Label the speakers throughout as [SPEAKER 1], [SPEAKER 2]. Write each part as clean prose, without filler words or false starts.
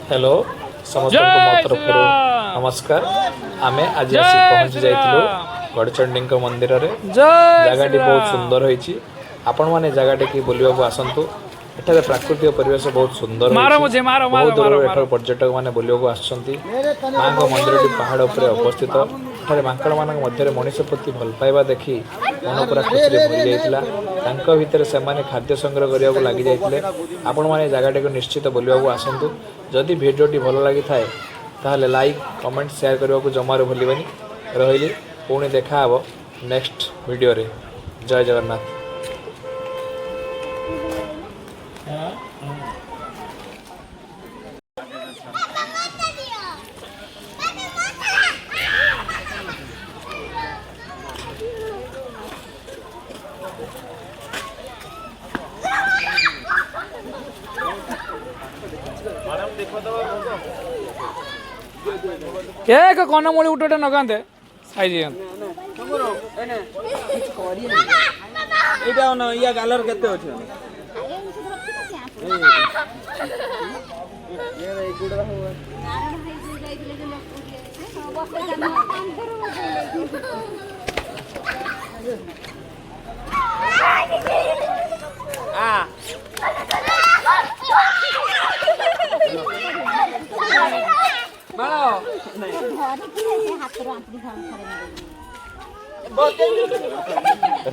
[SPEAKER 1] Hello समस्त को मो
[SPEAKER 2] जय श्री
[SPEAKER 1] तरफ
[SPEAKER 2] राम।
[SPEAKER 1] नमस्कार। आमे आज आसी
[SPEAKER 2] जय
[SPEAKER 1] पहुँची
[SPEAKER 2] श्री
[SPEAKER 1] जाइथिलु
[SPEAKER 2] राम।
[SPEAKER 1] गड़चंडी मंदिर रे।
[SPEAKER 2] जय श्री
[SPEAKER 1] जगहटी बहुत
[SPEAKER 2] राम।
[SPEAKER 1] सुंदर होईची। आपण माने जगहटी की बुलिबाकू आसंतु। एठारे प्राकृतिक परिवेश बहुत सुंदर
[SPEAKER 2] मारो
[SPEAKER 1] होईची।
[SPEAKER 2] मुझे, मारो
[SPEAKER 1] बहुत
[SPEAKER 2] मारो मारो
[SPEAKER 1] दूर एठार
[SPEAKER 2] मारो।
[SPEAKER 1] पर्यटक माने बुलिबाकू आछंती। मांको मंदिरटी पहाड़ ऊपर अवस्थित। एठारे मांकड़ मानक मध्य मनुष्य प्रति भल पाइबा देखि मन पूरा खुशी रे भरी जाइतिला। तांको भितर से माने खाद्य संग्रह करियाकू लागि जाइतिले। आपण माने जगहटी को निश्चित बुलिबाकू आसंतु। जदि भिडियोटी भल लागि थाए ताहले लाइक कमेंट शेयर करने को जमारू भूलिबनी। रही पुणी देखा हब नेक्स्ट वीडियो रे। जय जगन्नाथ।
[SPEAKER 2] एक कनमूली उठे नगाते साइज
[SPEAKER 3] এইটা না ইয়া কালার কেতে আছে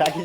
[SPEAKER 4] राखी